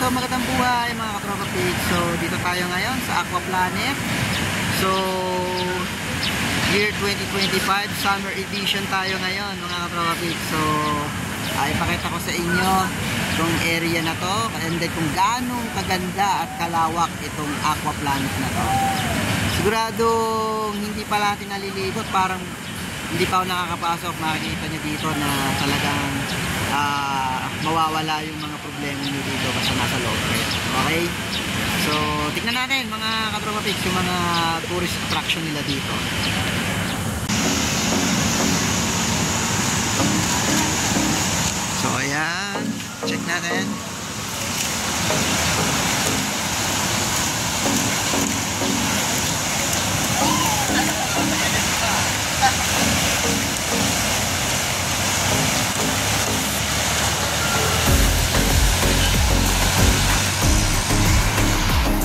So magandang buhay mga katropa pig. So dito tayo ngayon sa Aqua Planet. So year 2025 summer edition tayo ngayon mga katropa pig. So ipakita ko sa inyo itong area na to and then kung gaano kaganda at kalawak itong Aqua Planet na to. Siguradong hindi pa natin nalilibot, parang hindi pa ako nakakapasok. Makikita nyo dito na talagang mawawala yung mga problema nyo dito basta nasa loob kayo. Okay? So, tignan natin mga katropa pigs yung mga tourist attraction nila dito. So, ayan. Check natin.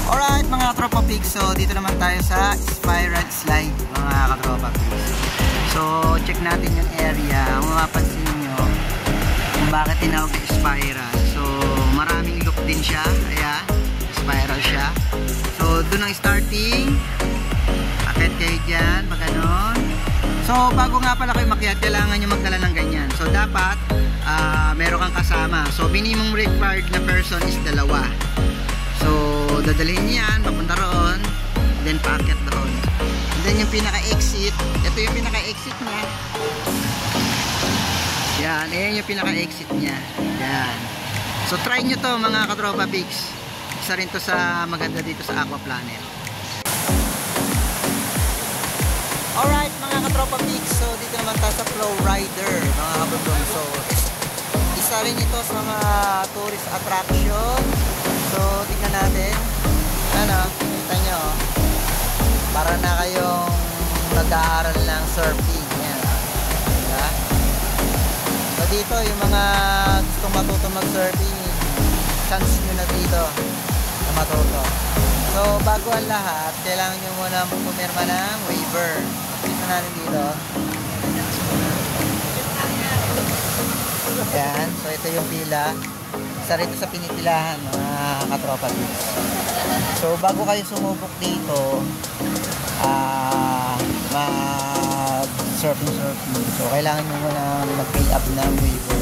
Alright mga katropa pigs, so dito naman tayo sa Spiral Slide mga katropa pigs. So check natin yung area. Ang mapapansin nyo kung bakit tinawag na spiral. So maraming loop din siya. Ayan, spiral siya. So doon ang starting. Akit kayo dyan, pag ganon. So bago nga pala kayo makyat, kailangan nyo magdala ng ganyan. So dapat meron kang kasama. So minimum required na person is 2. So dadalhin niya yan, papunta roon, then paakyat doon. And then yung pinaka-exit, ito yung pinaka-exit niya. Yan, ayan yung pinaka-exit niya. Yan. So try nyo to mga katropa pigs. Isa rin to sa maganda dito sa Aqua Planet. Alright mga katropa pigs, so dito naman tayo sa Flow Rider mga katropa. So isa rin ito sa mga tourist attraction. So tingnan natin. Ano, kita nyo, para na kayong nag-aaral ng surfing. Yan. Diba? So dito, yung mga gustong matuto mag-surfing, chance nyo na dito na matuto. So bago ang lahat, kailangan nyo muna pumirma ng waiver. Kita natin dito. Yan, so ito yung pila. Isa rito sa pinipilahan mga katropa pigs. So bago kayo sumubok dito mag-surfing, so kailangan nyo muna mag-fill up ng waiver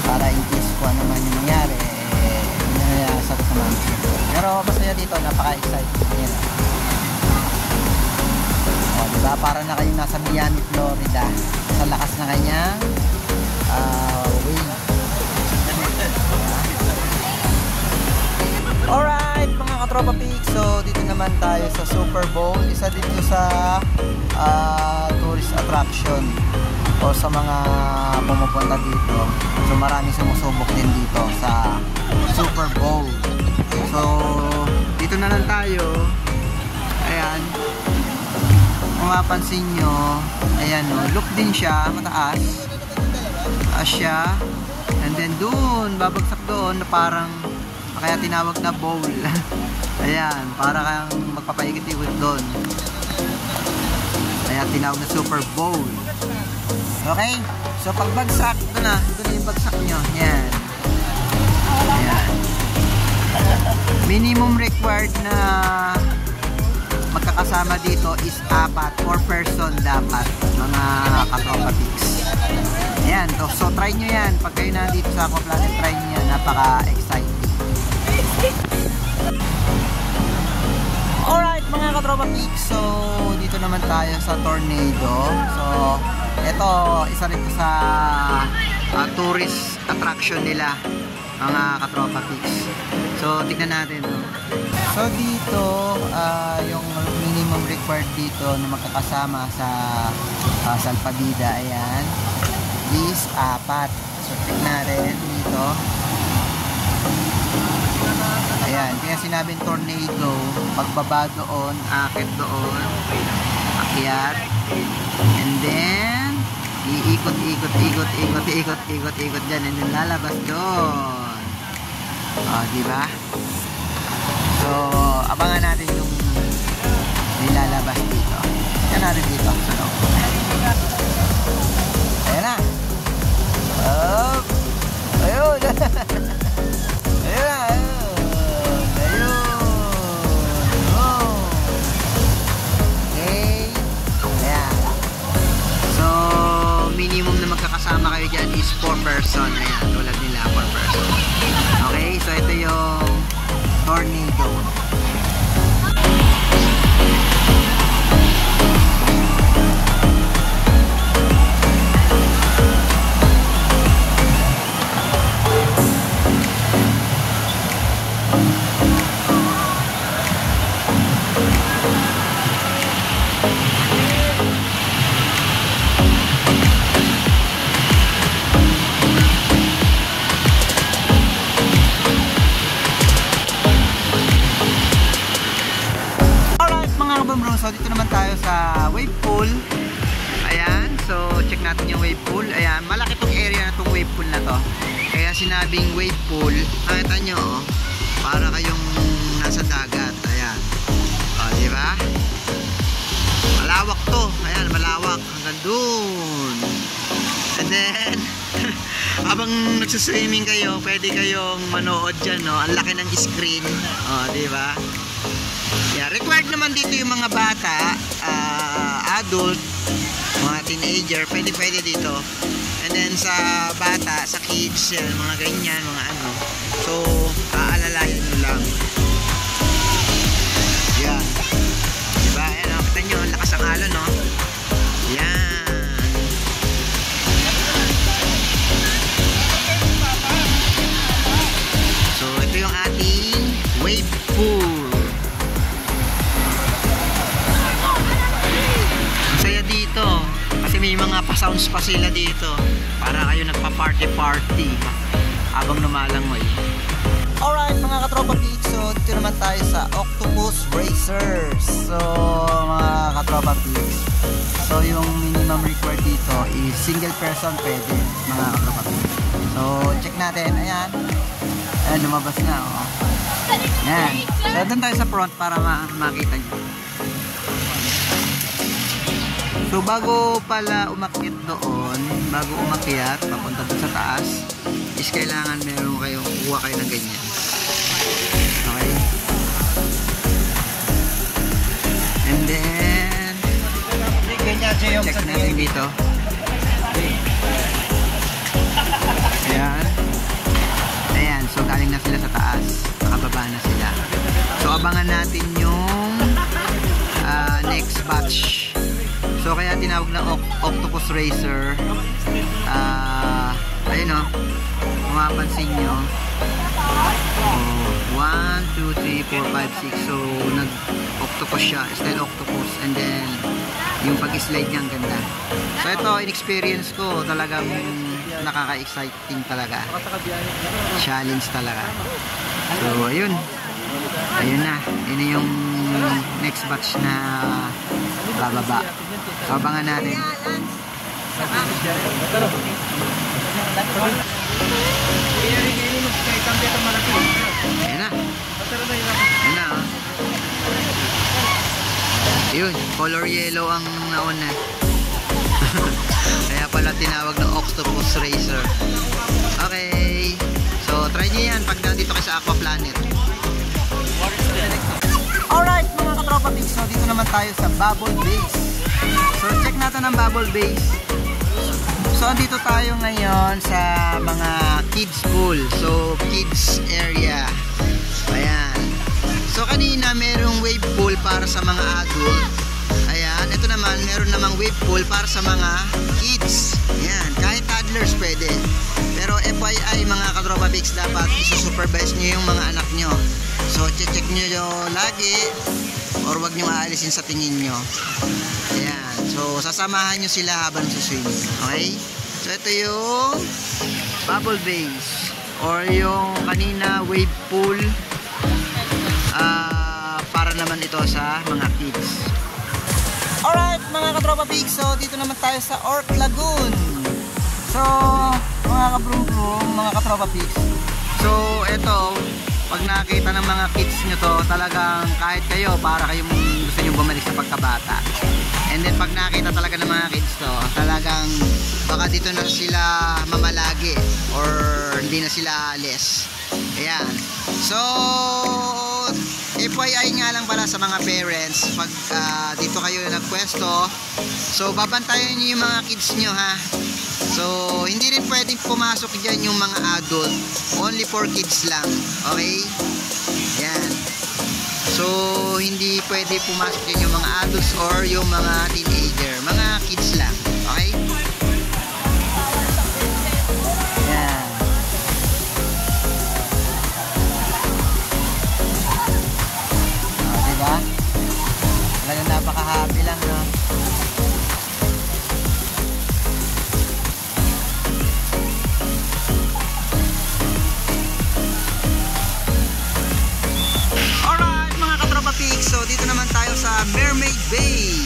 para in case kung ano man yung nangyari, sagot naman. Pero masaya dito, napaka-excited yan. O diba, para na kayo nasa Miami, Florida sa lakas na kanyang wave. Alright mga katropa pigs, so dito naman tayo sa Super Bowl. Isa dito sa tourist attraction o sa mga pumupunta dito. So maraming sumusubok din dito sa Super Bowl. So dito na lang tayo. Ayan, kung mapansin nyo, ayan o, look din siya, mataas. Mataas siya. And then doon, babagsak doon na parang kaya tinawag na bowl. Ayan, para kang magpapaikot-ikot doon. Kaya tinawag na Super Bowl. Okay? So pagbagsak, ito na yung bagsak nyo. Ayan. Ayan. Minimum required na magkakasama dito is 4 person dapat mga katropa pigs. Ayan, so try nyo yan. Pag kayo nandito sa Aqua Planet, try nyo yan. Napaka-exciting. Alright mga katropa pigs, so dito naman tayo sa Tornado. So ito, isa rin sa tourist attraction nila mga katropa pigs. So tignan natin. So dito, yung minimum required dito na magkakasama sa Salpabida, ayan, is 4. So tignan natin dito. Ayan, kaya sinabing tornado, pagbaba doon, akit doon, akyat, and then iikot dyan, and then lalabas doon. O, diba? So, abangan natin yung nilalabas dito. Yan natin dito sa loob. Ayan na. Oh, ayun. person. Ayan, tulad nila, 4 person. Okay, so ito yung tornado. So dito naman tayo sa wave pool. Ayan, so check natin yung wave pool. Ayan, malaki tong area na tong wave pool na to. Kaya sinabing wave pool, nakita nyo, para kayong nasa dagat. Ayan, o diba? Malawak to. Ayan, malawak hanggang dun. And then habang nagsiswimming kayo, pwede kayong manood dyan, no? Ang laki ng screen, o diba? Yeah, required naman dito yung mga bata, adult, mga teenager, pwede dito. And then sa bata, sa kids, yan, mga ganyan, mga ano. So, aalalayan nyo lang. Yan. Diba? Ayan, nakita nyo, ang lakas ang alon, no? Yan. So, ito yung ating wave pool. Kasi may mga pa-sounds pa sila dito para kayo nagpa-party habang lumalangoy. Alright mga katropa peaks, so dito naman tayo sa Octopus Racers. So mga katropa peaks, so yung minimum required dito is single person pwede mga katropa peaks. So check natin, ayan, lumabas na, oh. Ayan, so doon tayo sa front para makita nyo. So bago pala umakyat doon, bago umakyat papunta doon sa taas, is kailangan meron kayong kuha kayo ng ganyan. Okay? And then check natin dito. Ayan. Ayan, so galing na sila sa taas, nakababa na sila. So abangan natin yung next batch. So kaya tinawag na Octopus Racer. Ayun o, mapapansin nyo. 1, 2, 3, 4, 5, 6. So nag-octopus siya, style octopus. And then yung pag-slide niya ang ganda. So ito, in-experience ko, talagang nakaka-exciting talaga. Challenge talaga. So ayun. Ayun na. Yun na yung next batch na bababa. So, abangan natin. Ayan na. Ayan na, oh. Ayun, color yellow ang nauna. Kaya pala tinawag na Octopus Racer. Okay. So, try nyo yan pag nandito kayo sa Aqua Planet. Alright, mga katropa peaks, so dito naman tayo sa Bubble Base. So check natin ang Bubble Base. So andito tayo ngayon sa mga kids pool. So kids area. Ayan. So kanina merong wave pool para sa mga adult. Ayan, ito naman meron namang wave pool para sa mga kids. Ayan, kahit toddlers pwede. Pero FYI mga katropa peaks, dapat isusupervise nyo yung mga anak nyo. So check nyo lagi, or wag nyo aalisin sa tingin nyo. Ayan, so sasamahan nyo sila habang suswimming. Okay, so ito yung Bubble Base, or yung kanina wave pool, para naman ito sa mga kids. Alright mga katropa peaks, so dito naman tayo sa Orc Lagoon. So mga kabrum-brum, mga katropa peaks, so ito, pag nakita ng mga kids nyo to, talagang kahit kayo, para kayong gusto nyo bumalik sa pagkabata. And then pag nakita talaga ng mga kids to, talagang baka dito na sila mamalagi or hindi na sila alis. Ayan. So FYI nga lang pala sa mga parents, pag dito kayo nagpwesto, so babantayan nyo yung mga kids nyo ha. So hindi rin pwedeng pumasok dyan yung mga adult, only for kids lang, okay? Yan. So hindi pwede pumasok dyan yung mga adults or yung mga teenager, mga kids lang, okay? Yan. Diba? Talagang napaka-happy lang, no? So dito naman tayo sa Mermaid Bay.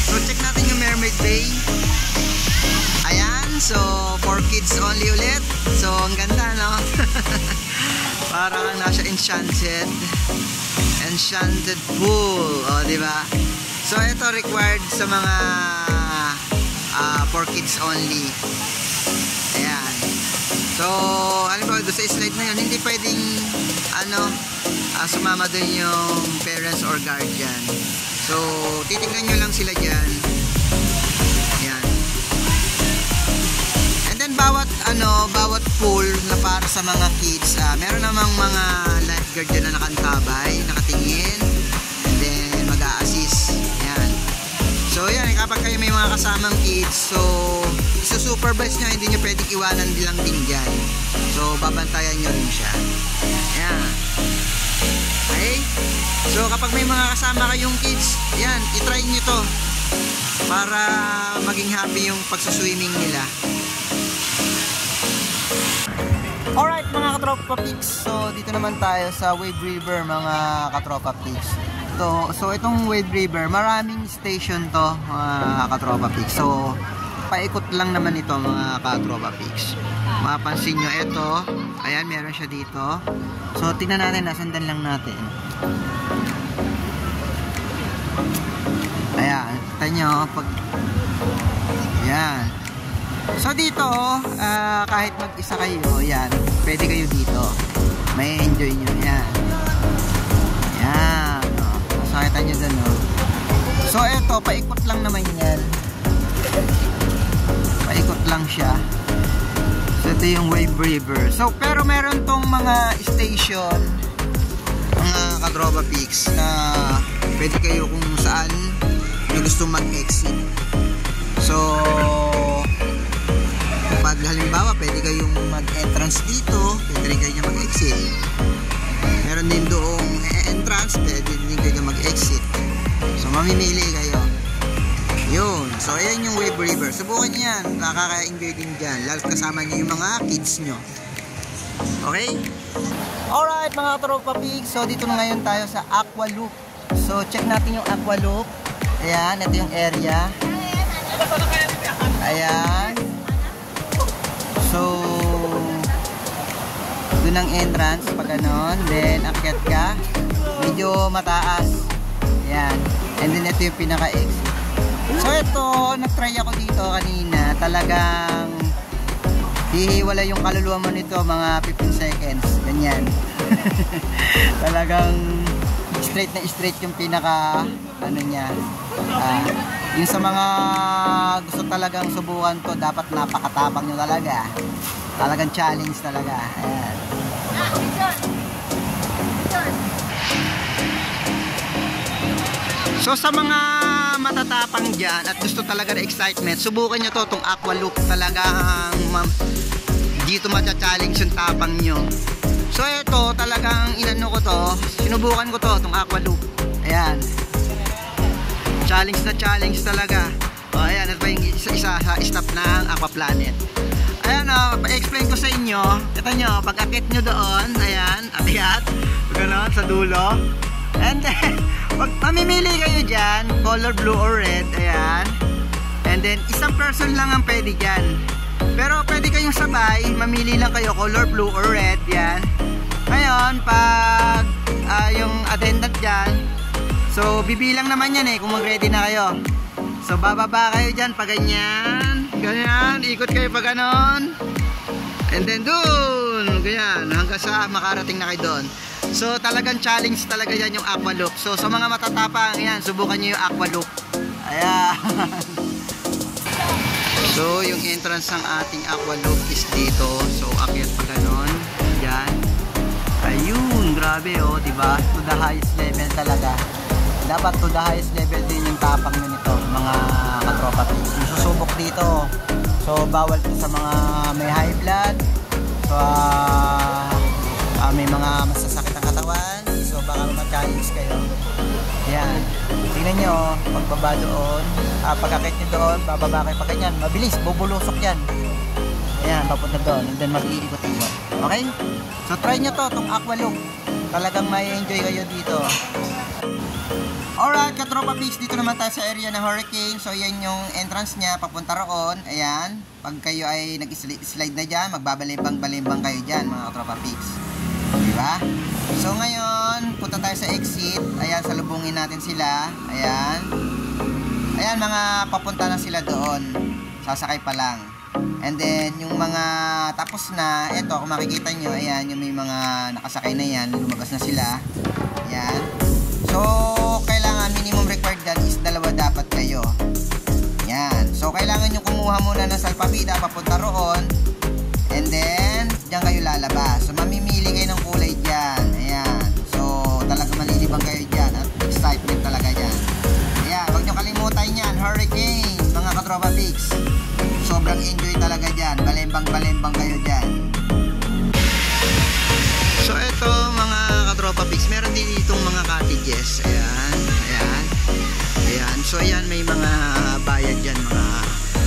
So check natin yung Mermaid Bay. Ayan, so for kids only ulit. So ang ganda, no? Parang nasa enchanted pool, o diba? So ito required sa mga for kids only. Ayan. So alam mo, doon sa slide na yun, hindi pwedeng sumama doon yung parents or guardian. So titignan nyo lang sila dyan. Ayan. And then bawat pool na para sa mga kids, meron namang mga lifeguard dyan na nakantabay, nakatingin, and then mag-a-assist. Ayan. So yan, kapag kayo may mga kasamang kids, so supervise nyo, hindi nyo pwedeng iwanan lang din dyan. So babantayan nyo rin siya. Ayan. Okay? So kapag may mga kasama kayong kids, yan, itry nyo to para maging happy yung pagsaswimming nila. Alright mga katropa pigs, so dito naman tayo sa Wade River mga katropa pigs. So itong Wade River, maraming station to mga katropa pigs. So paikot lang naman ito mga katropa pigs. Mapansin nyo ito, ayan, meron siya dito. So tingnan natin, nasandan lang natin. Ayan, kita nyo pag ayan. So dito kahit mag-isa kayo, ayan, pwede kayo dito, may enjoy nyo, ayan. Ayan, so kita nyo dun, no? So ito, paikot lang naman yan, paikot lang siya. So ito yung Wade River. So pero meron tong mga station mga katropa pigs na pwede kayo kung saan nyo gusto mag-exit. So pag halimbawa pwede kayong mag-entrance dito, pwede rin kayo mag-exit. Meron din doong entrance, pwede din kayo mag-exit. So mamimili kayo. Yun. So ayan yung Wade River. Subukan nyo yan, nakaka-enjoy din dyan, lalo kasama nyo yung mga kids nyo. Okay? Alright mga katropa pigs, so dito na ngayon tayo sa Aqua Loop. So check natin yung Aqua Loop. Ayan, ito yung area. Ayan. So doon ang entrance pag ganon, then akyat ka, medyo mataas. Ayan. And then ito yung pinaka-exit. So ito, nag-try ako dito kanina, talagang hihiwala yung kaluluwa mo nito mga 15 seconds, ganyan. Talagang straight na straight yung pinaka niya. Yung sa mga gusto talagang subukan to, dapat napakatapang nyo talaga. Talagang challenge talaga. Ayan. So sa mga matatapang dyan at gusto talaga ng excitement, subukan nyo to, itong Aqua Loop. Talagang dito matcha-challenge yung tapang nyo. So ito talagang inano ko to, sinubukan ko to, itong Aqua Loop. Ayan, challenge na challenge talaga. O ayan, ito pa yung isa sa stop ng Aqua Planet. Ayan o, pa-explain ko sa inyo. Ito nyo, pag akit nyo doon, ayan, akyat, gano'n sa dulo. And then pag mamimili kayo dyan, color blue or red, ayan. And then isang person lang ang pwede dyan. Pero pwede kayong sabay, mamili lang kayo color blue or red, yan. Ngayon, pag yung attendant dyan, so bibilang naman yan kung mag-ready na kayo. So bababa kayo dyan pag ganyan, ganyan, ikot kayo pag ganon. And then dun, ganyan, hanggang sa makarating na kayo doon. So talagang challenge talaga yan yung aqua look. So sa mga matatapang, yan, subukan nyo yung aqua look. Ayan. So yung entrance ng ating aqua look is dito. So akyat pa ganon. Yan. Ayun, grabe oh, diba? To the highest level talaga. Dapat to the highest level din yung tapang nyo nito, mga katropa peaks. Yung susubok dito. So bawal to sa mga may high blood. So may mga masasakit ang katawan. So baka ma-challenge kayo. Ayan. Tingnan nyo, pagbaba doon, pagkakit nyo doon, bababa kayo pa ganyan. Mabilis, bubulusok yan. Ayan, papunta doon. And then mag-iikot-ikot. Okay? So try nyo to, itong aqua look. Talagang may enjoy kayo dito. Alright, katropa peaks, dito naman tayo sa area ng Hurricane. So yan yung entrance niya, papunta roon. Ayan, pag kayo ay nag-slide na dyan, magbabalimbang-balimbang kayo dyan, mga katropa peaks. Diba? So ngayon, punta tayo sa exit. Ayan, salubungin natin sila. Ayan. Ayan, mga papunta na sila doon. Sasakay pa lang. And then, yung mga tapos na, eto, kung makikita nyo, ayan, yung may mga nakasakay na yan, lumabas na sila. Ayan. So, kailangan minimum required dyan is 2 dapat kayo. Yan. So, kailangan nyo kumuha muna ng salpabida papunta roon. And then, dyan kayo lalabas. So, mamimili kayo ng kulay dyan. Ayan. So, talaga malilibang kayo dyan. At excitement talaga dyan. Ayan. Huwag nyo kalimutan yan. Hurricane. Mga katropa peaks. Sobrang enjoy talaga dyan. Balembang-balembang kayo dyan. So, ito mga katropa peaks, meron din ditong mga cottages. Ayan, ayan, ayan. So, ayan, may mga bayad dyan, mga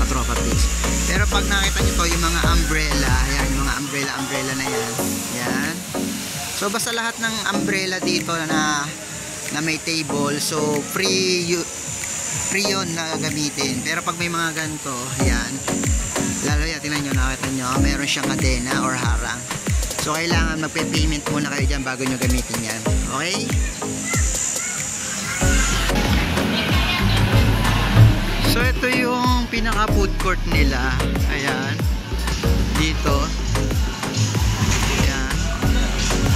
katropa peaks. Pero pag nakita nyo to, yung mga umbrella, ayan, yung mga umbrella na yan. Ayan. So, basta lahat ng umbrella dito na may table, so free yun na gamitin. Pero pag may mga ganito, ayan, lalo yan, tingnan nyo, nakita nyo, meron siyang kadena or harang. So, kailangan magpe-payment muna kayo dyan bago nyo gamitin yan. Okay? So, ito yung pinaka-food court nila. Ayan. Dito. Ayan.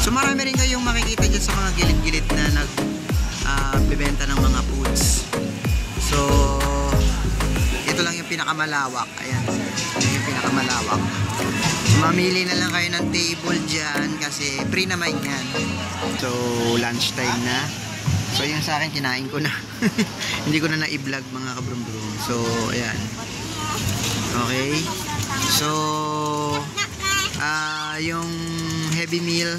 So, marami rin kayong makikita dyan sa mga gilid-gilid na nagbibenta ng mga foods. So, ito lang yung pinakamalawak. Ayan. Ito yung pinakamalawak. Mamili na lang kayo ng table dyan kasi free naman yan. So, lunch time na. So, yung sa akin, kinain ko na. Hindi ko na na-i-vlog mga kabrum-brum. So, ayan. Okay. So, yung heavy meal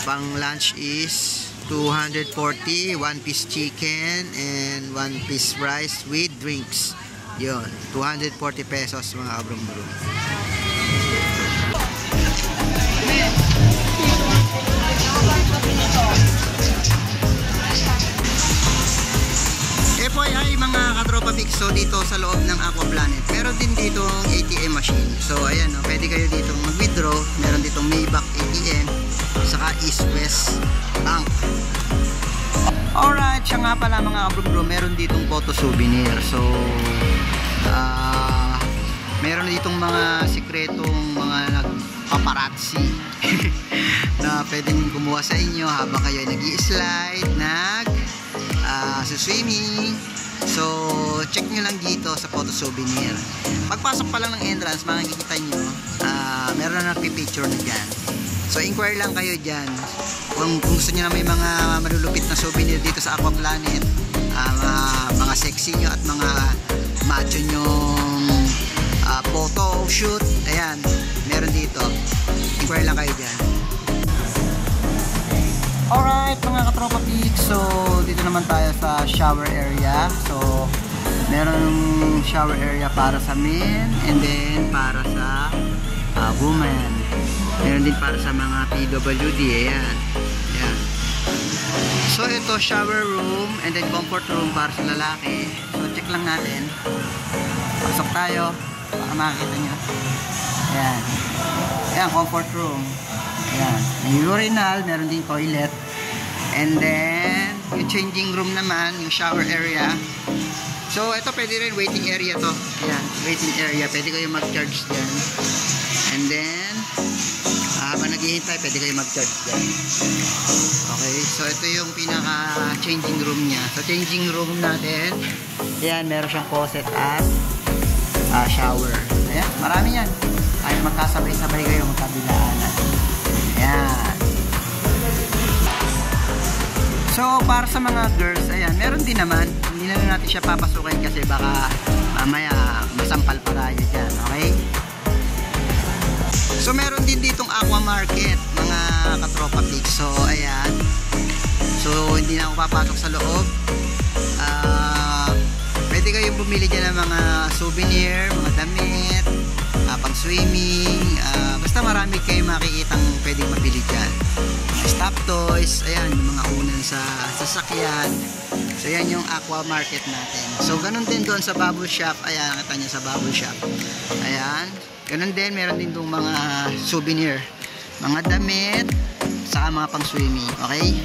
pang lunch is 240, 1 piece chicken and 1 piece rice with drinks. Yun, 240 pesos mga kabrum-brum. FYI mga katropa peaks, so dito sa loob ng Aqua Planet meron din dito ATM machine. So ayan, no, pwede kayo dito mag-withdraw. Meron dito Maybach ATM saka East West Bank. Alright, siya nga pala mga kabrum-brum, meron ditong photo souvenir. So meron ditong mga sikretong mga nagpaparazzi na pwedeng kumuha sa inyo habang kayo nag-i-slide, swimming. So, check nyo lang dito sa photo souvenir. Pagpasok pa lang ng entrance, makikita nyo, meron na nagpipicture na dyan. So, inquire lang kayo dyan. Kung gusto nyo na may mga malulupit na souvenir dito sa Aqua Planet, mga sexy nyo at mga macho nyong photo shoot, ayan, meron dito. Inquire lang kayo dyan. Alright mga katropa peaks, so dito naman tayo sa shower area. So meron shower area para sa men and then para sa women. Meron din para sa mga PWD. Ayan. Ayan. So ito shower room and then comfort room para sa lalaki. So check lang natin. Pasok tayo para makikita nyo. Ayan. Ayan, comfort room. Ayan. May urinal, meron din toilet. And then, yung changing room naman, yung shower area. So, ito pwede rin waiting area to. Ayan, waiting area. Pwede kayo mag-charge dyan. And then, habang naghihintay, pwede kayo mag-charge dyan. Okay, so ito yung pinaka-changing room niya. Sa changing room natin, ayan, meron siyang faucet at shower. Ayan, marami yan. Ay, magkasabay-sabay kayo, magkabilaanan. Ayan. So, para sa mga girls, ayan, meron din naman. Hindi na natin siya papasukin kasi baka mamaya masampal pa tayo dyan, okay? So, meron din ditong aqua market, mga katropa pics. So, ayan. So, hindi na ako papasok sa loob. Pwede kayong bumili dyan ng mga souvenir, mga damit, pang swimming, basta marami kayong makikitang pwedeng mabili dyan. Stop toys, ayan, yung mga unan sa sasakyan. So, yan yung aqua market natin. So, ganun din doon sa bubble shop. Ayan, nakita nyo sa bubble shop. Ayan. Ganun din, meron din doon mga souvenir. Mga damit, saka mga pang swimming. Okay?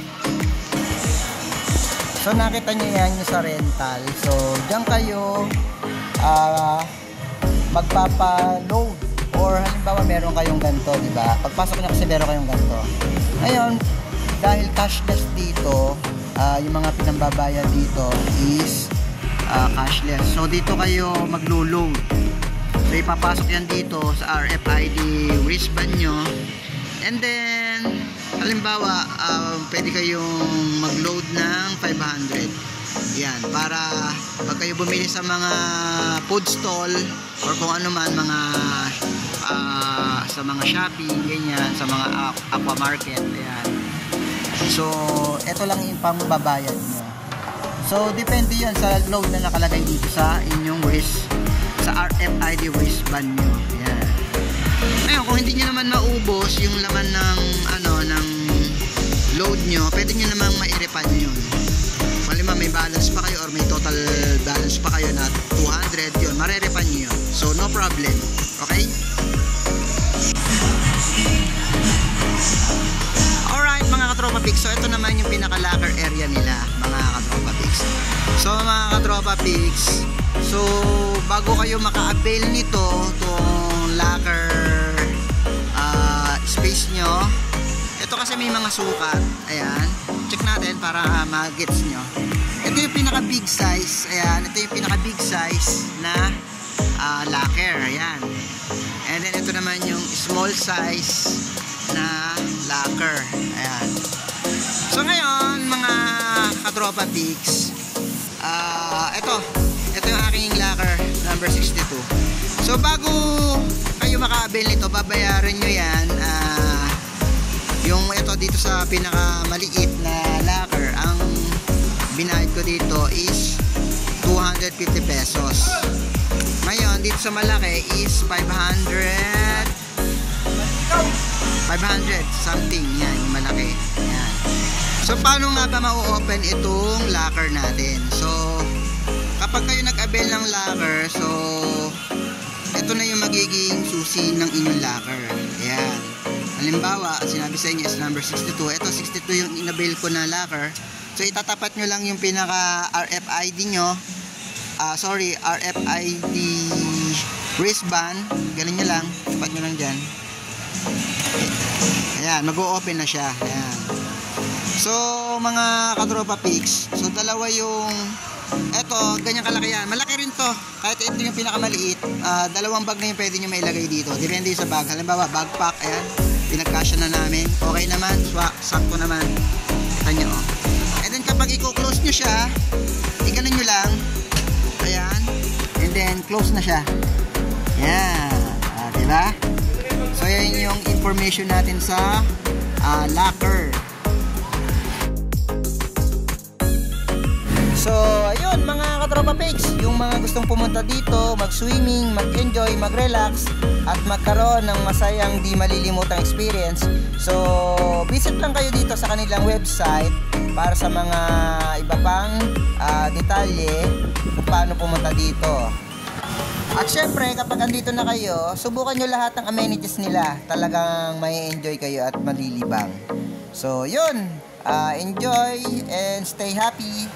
So, nakita nyo yan yung sa rental. So, dyan kayo magpapa-load. Or halimbawa meron kayong ganito, di ba? Pagpasok nyo kasi meron kayong ganito. Ngayon, dahil cashless dito, yung mga pinambabayad dito is cashless. So, dito kayo maglo-load. So, ipapasok yan dito sa RFID wristband nyo. And then, halimbawa, pwede kayong mag-load ng 500. Yan, para pag kayo bumili sa mga food stall or kung ano man, mga sa mga shopping, ganyan, sa mga aqua market, ayan. So, ito lang yung pambabayad nyo. So, depende yan sa load na nakalagay dito sa inyong sa RFID wristband nyo. Ayan. Ngayon, kung hindi nyo naman maubos yung laman ng ng load nyo, pwede nyo namang ma-refund yun. Halimbawa may balance pa kayo or may total balance pa kayo na 200, yun, mare-refund nyo yun. So, no problem. Okay? Alright, mga katropa pics. So, ito naman yung pinaka-locker area nila, mga katropa pics. So, mga katropa pics, so, bago kayo maka-avail nito, itong locker space nyo, ito kasi may mga sukat. Ayan. Check natin para ma-gets nyo. Ito yung pinaka-big size. Ayan. Ito yung pinaka-big size na locker. Ayan. And then, ito naman yung small size na locker. Ayan. So, ngayon, mga katropa pics, ito yung aking locker, number 62. So, bago kayo maka-avail nito, babayaran nyo yan, yung ito dito sa pinakamaliit na locker, ang binayad ko dito is 250 pesos. Ngayon, dito sa malaki is 500 something. Yan, yung malaki. Yan. So, paano nga ba ma-open itong locker natin? So, kapag kayo nag-avail ng locker, so, ito na yung magiging susi ng inyong locker. Ayan. Halimbawa, sinabi sa inyo is number 62. Ito, 62 yung in-avail ko na locker. So, itatapat nyo lang yung pinaka-RFID nyo. RFID wristband. Galing nyo lang. Tapat nyo lang dyan. Ayan, mag-o-open na siya. Ayan. So, mga katropa pics. So, dalawa yung... Eto, ganyan kalaki yan. Malaki rin to. Kahit ito yung pinakamaliit. Dalawang bag na yung pwede nyo mailagay dito. Depende sa bag. Halimbawa, backpack. Ayan. Pinagkasya na namin. Okay naman. Sakto naman. Kanya o. And then, kapag i-close nyo siya, iganan nyo lang. Ayan. And then, close na siya. Ayan. Diba? So, yan yung information natin sa locker. So, ayun mga katropa pics, yung mga gustong pumunta dito, mag-swimming, mag-enjoy, mag-relax, at magkaroon ng masayang di malilimutang experience. So, visit lang kayo dito sa kanilang website para sa mga iba pang detalye kung paano pumunta dito. At syempre, kapag andito na kayo, subukan nyo lahat ng amenities nila. Talagang may enjoy kayo at malilibang. So, yun. Enjoy and stay happy.